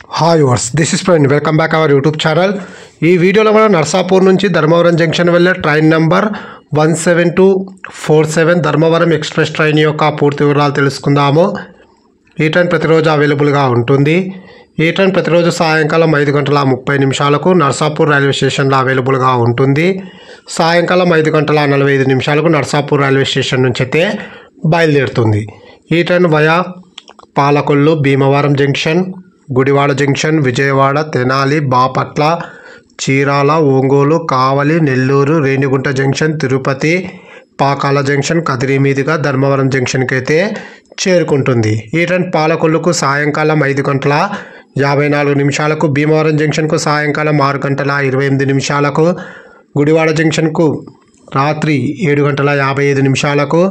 Hi viewers this is Praveen welcome back our YouTube channel. ఈ వీడియోలో మనం నర్సాపూర్ నుంచి ధర్మవరం జంక్షన్ వెళ్ళే train number 17247 Dharmavaram express train యొక్క పూర్తి వివరాలు తెలుసుకుందాము. ఈ ట్రైన్ ప్రతిరోజు అవైలబుల్గా ఉంటుంది. ఈ ట్రైన్ ప్రతిరోజు సాయంకాలం 5:30 నర్సాపూర్ రైల్వే స్టేషన్లో అవైలబుల్గా ఉంటుంది. సాయంకాలం 5:45 నర్సాపూర్ రైల్వే స్టేషన్ నుంచి అయితే బయలుదేరుతుంది. ఈ train via Palakollu, Bhimavaram junction, Gudivada junction, Vijayawada, Tenali, Bapatla, Chirala, Ongole, Kavali, Nellore, Renigunta junction, Tirupati, Pakala junction, Kadiri మీదుగా ధర్మవరం జంక్షన్కి అయితే చేరుకుంటుంది. ఈ ట్రైన్ పాలకొల్లుకు సాయంకాలం 5:54, భీమవరం జంక్షన్కు సాయంకాలం 6:28, గుడివాడ జంక్షన్కు రాత్రి 7:55,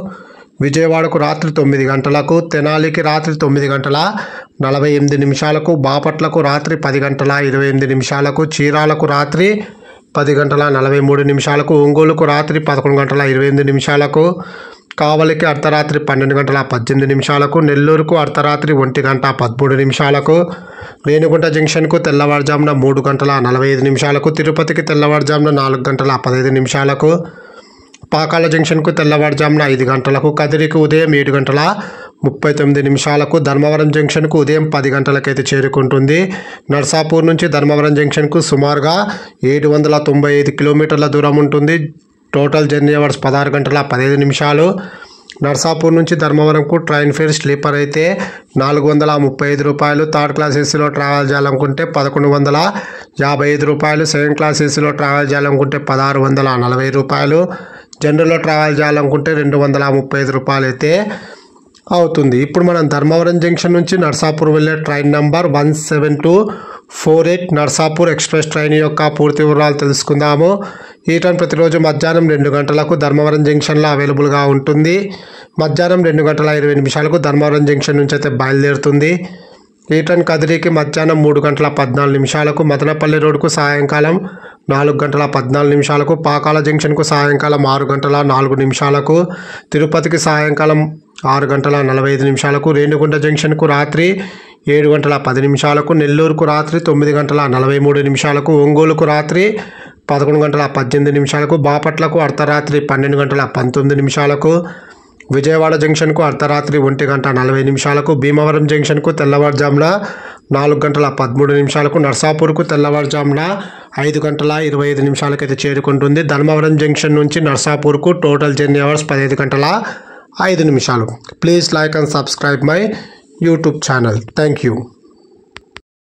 విజయవాడకు రాత్రి 9 తెనాలికి రాత్రి 9:48, బాపట్లకు రాత్రి 10:28, చీరాలకు రాత్రి 10:43, ఒంగోలుకు రాత్రి 11:28, కావలికి అర్ధరాత్రి 12:18, నెల్లూరుకు అర్ధరాత్రి 1:13, రేణిగుంట జంక్షన్కు తెల్లవారుజామున 3:45, తిరుపతికి తెల్లవారుజామున 4:15, పాకాల జంక్షన్కు తెల్లవారుజామున 5 కదిరికి ఉదయం 7:39, ధర్మవరం జంక్షన్కు ఉదయం 10 గంటలకైతే చేరుకుంటుంది. నర్సాపూర్ నుంచి ధర్మవరం జంక్షన్కు సుమారుగా 795 కిలోమీటర్ల దూరం ఉంటుంది. Total journey hours 16:15. నర్సాపూర్ నుంచి ధర్మవరంకు ట్రైన్ ఫేర్ స్లీపర్ అయితే 435 రూపాయలు, థర్డ్ క్లాస్ ఏసీలో ట్రావెల్ చేయాలనుకుంటే 1155 రూపాయలు, సెకండ్ క్లాస్ ఏసీలో ట్రావెల్ చేయాలనుకుంటే 1640 రూపాయలు, జనరల్లో ట్రావెల్ చేయాలనుకుంటే 235 రూపాయలు అయితే అవుతుంది. ఇప్పుడు మనం ధర్మవరం జంక్షన్ నుంచి నర్సాపూర్ వెళ్ళే train number 17248 Narsapur express train యొక్క పూర్తి వివరాలు తెలుసుకుందాము. ఈ ట్రైన్ ప్రతిరోజు మధ్యాహ్నం 2 గంటలకు ధర్మవరం జంక్షన్లో అవైలబుల్గా ఉంటుంది. మధ్యాహ్నం 2:20 ధర్మవరం జంక్షన్ నుంచి అయితే బయలుదేరుతుంది. ఈ ట్రైన్ కదిరికి మధ్యాహ్నం 3:14, మదనపల్లి రోడ్కు సాయంకాలం 4:14, పాకాల జంక్షన్కు సాయంకాలం 6:04, తిరుపతికి సాయంకాలం 6:45, రేణిగుంట జంక్షన్కు రాత్రి 7:10, నెల్లూరుకు రాత్రి 9:43, ఒంగోలుకు రాత్రి 11:18, బాపట్లకు అర్ధరాత్రి 12:19, విజయవాడ జంక్షన్కు అర్ధరాత్రి 1:40, భీమవరం జంక్షన్కు తెల్లవారుజామున 4:13, నర్సాపూర్కు తెల్లవారుజామున 5:25 అయితే చేరుకుంటుంది. ధర్మవరం జంక్షన్ నుంచి నర్సాపూర్కు total journey hours 15:05. Please like and subscribe my YouTube channel. Thank you.